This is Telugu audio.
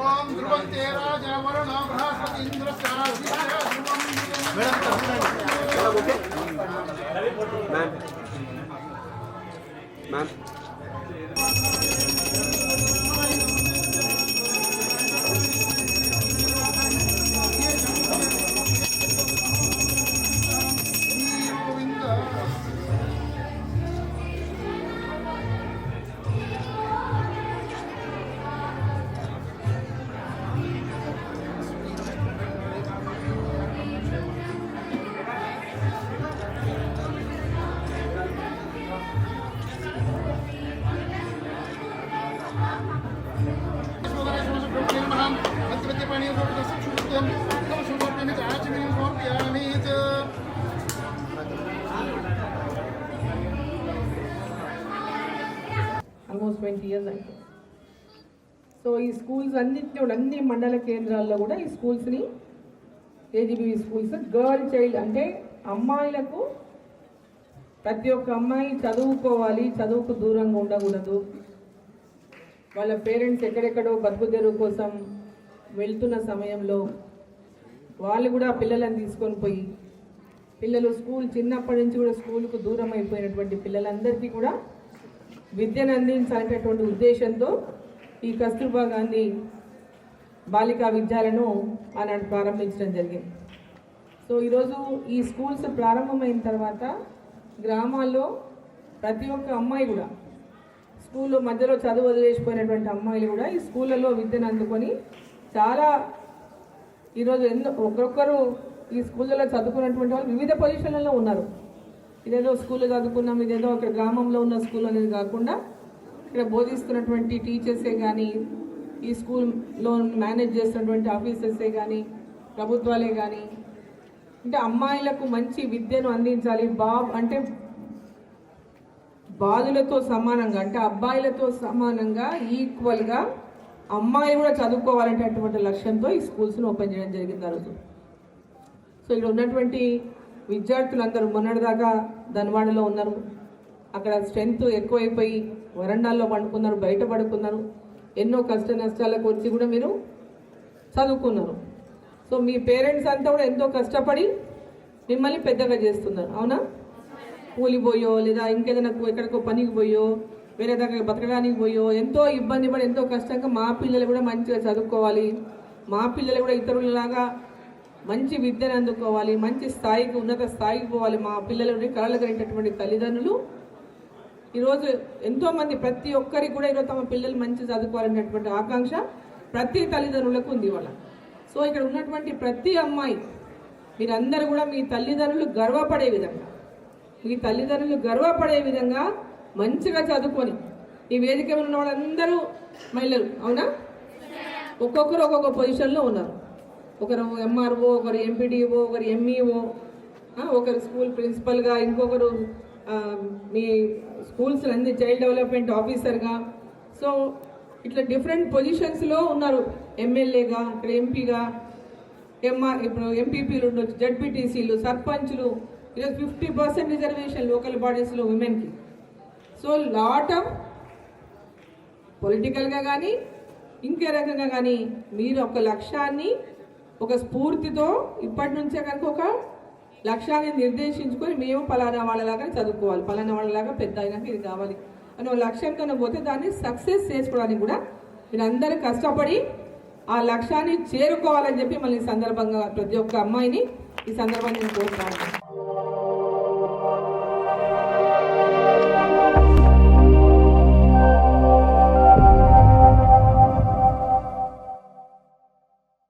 ओम ध्रुवंते राजा Varuna Brihaspati Indra ma'am ma'am almost 20 years ago. So ఈ స్కూల్స్ అన్ని మండల కేంద్రాల్లో కూడా ఈ స్కూల్స్ని ఏజీబీవీ స్కూల్స్ గర్ల్ చైల్డ్ అంటే అమ్మాయిలకు ప్రతి ఒక్క అమ్మాయి చదువుకోవాలి, చదువుకు దూరంగా ఉండకూడదు. వాళ్ళ పేరెంట్స్ ఎక్కడెక్కడో బతుకుదెరువు కోసం వెళ్తున్న సమయంలో వాళ్ళు కూడా పిల్లలను తీసుకొని పోయి పిల్లలు స్కూల్ చిన్నప్పటి నుంచి కూడా స్కూల్కు దూరం అయిపోయినటువంటి పిల్లలందరికీ కూడా విద్యను అందించాలనేటటువంటి ఉద్దేశంతో ఈ కస్తూర్బా గాంధీ బాలికా విద్యాలను ఆనాడు ప్రారంభించడం జరిగింది. సో ఈరోజు ఈ స్కూల్స్ ప్రారంభమైన తర్వాత గ్రామాల్లో ప్రతి ఒక్క అమ్మాయి కూడా స్కూల్లో మధ్యలో చదువు వదిలేసిపోయినటువంటి అమ్మాయిలు కూడా ఈ స్కూళ్ళలో విద్యను అందుకొని చాలా ఈరోజు ఒక్కొక్కరు ఈ స్కూళ్ళలో చదువుకున్నటువంటి వాళ్ళు వివిధ పొజిషన్లలో ఉన్నారు. ఇదేదో స్కూల్లో చదువుకున్నాం, ఇదేదో అక్కడ గ్రామంలో ఉన్న స్కూల్ అనేది కాకుండా ఇక్కడ బోధిస్తున్నటువంటి టీచర్సే కానీ ఈ స్కూల్లో మేనేజ్ చేస్తున్నటువంటి ఆఫీసర్సే కానీ ప్రభుత్వాలే కానీ అంటే అమ్మాయిలకు మంచి విద్యను అందించాలి. అంటే బాలులతో సమానంగా అంటే అబ్బాయిలతో సమానంగా ఈక్వల్గా అమ్మాయిలు కూడా చదువుకోవాలనేటటువంటి లక్ష్యంతో ఈ స్కూల్స్ను ఓపెన్ చేయడం జరిగింది ఆ రోజు. సో ఇక్కడ ఉన్నటువంటి విద్యార్థులందరూ మొన్నటిదాకా ధన్వాడలో ఉన్నారు, అక్కడ స్ట్రెంత్ ఎక్కువైపోయి వరండాల్లో పండుకున్నారు, బయట పడుకున్నారు, ఎన్నో కష్ట నష్టాలకు వచ్చి కూడా మీరు చదువుకున్నారు. సో మీ పేరెంట్స్ అంతా కూడా ఎంతో కష్టపడి మిమ్మల్ని పెద్దగా చేస్తున్నారు, అవునా? కూలిపోయో లేదా ఇంకేదైనా ఎక్కడికో పనికి పోయో వేరే దగ్గర బతకడానికి పోయో ఎంతో ఇబ్బంది పడి ఎంతో కష్టంగా మా పిల్లలు కూడా మంచిగా చదువుకోవాలి, మా పిల్లలు కూడా ఇతరులలాగా మంచి విద్యను అందుకోవాలి, మంచి స్థాయికి ఉన్నత స్థాయికి పోవాలి, మా పిల్లలని కళలు కలిగినటువంటి తల్లిదండ్రులు ఈరోజు ఎంతోమంది ప్రతి ఒక్కరికి కూడా ఈరోజు తమ పిల్లలు మంచి చదువుకోవాలనేటువంటి ఆకాంక్ష ప్రతి తల్లిదండ్రులకు ఉంది వాళ్ళ. సో ఇక్కడ ఉన్నటువంటి ప్రతి అమ్మాయి మీరందరూ కూడా మీ తల్లిదండ్రులు గర్వపడే విధంగా మంచిగా చదువుకొని ఈ వేదిక ఉన్న వాళ్ళందరూ మహిళలు, అవునా? ఒక్కొక్కరు ఒక్కొక్క పొజిషన్లో ఉన్నారు. ఒకరు ఎంఆర్ఓ, ఒకరు ఎంపీడీఓ, ఒకరు ఎంఈఓ, ఒకరు స్కూల్ ప్రిన్సిపల్గా, ఇంకొకరు మీ స్కూల్స్ అన్ని చైల్డ్ డెవలప్మెంట్ ఆఫీసర్గా. సో ఇట్లా డిఫరెంట్ పొజిషన్స్లో ఉన్నారు. ఎమ్మెల్యేగా, ఇక్కడ ఎంపీగా, ఇప్పుడు ఎంపీపీలు ఉండొచ్చు, జడ్పీటీసీలు, సర్పంచ్లు. ఈరోజు 50% రిజర్వేషన్ లోకల్ బాడీస్లో ఉమెన్కి. సో లాట్ ఆఫ్ పొలిటికల్గా కానీ ఇంకే రకంగా కానీ మీరు ఒక లక్ష్యాన్ని ఒక స్ఫూర్తితో ఇప్పటి నుంచే కనుక ఒక లక్ష్యాన్ని నిర్దేశించుకొని మేము పలానా వాళ్ళలాగా చదువుకోవాలి, పలానా వాళ్ళలాగా పెద్ద అయినాక ఇది కావాలి అని ఒక లక్ష్యంతో పోతే దాన్ని సక్సెస్ చేసుకోవడానికి కూడా మీరు అందరూ కష్టపడి ఆ లక్ష్యాన్ని చేరుకోవాలని చెప్పి మళ్ళీ ఈ సందర్భంగా ప్రతి ఒక్క అమ్మాయిని ఈ సందర్భంగా నేను కోరుతాను.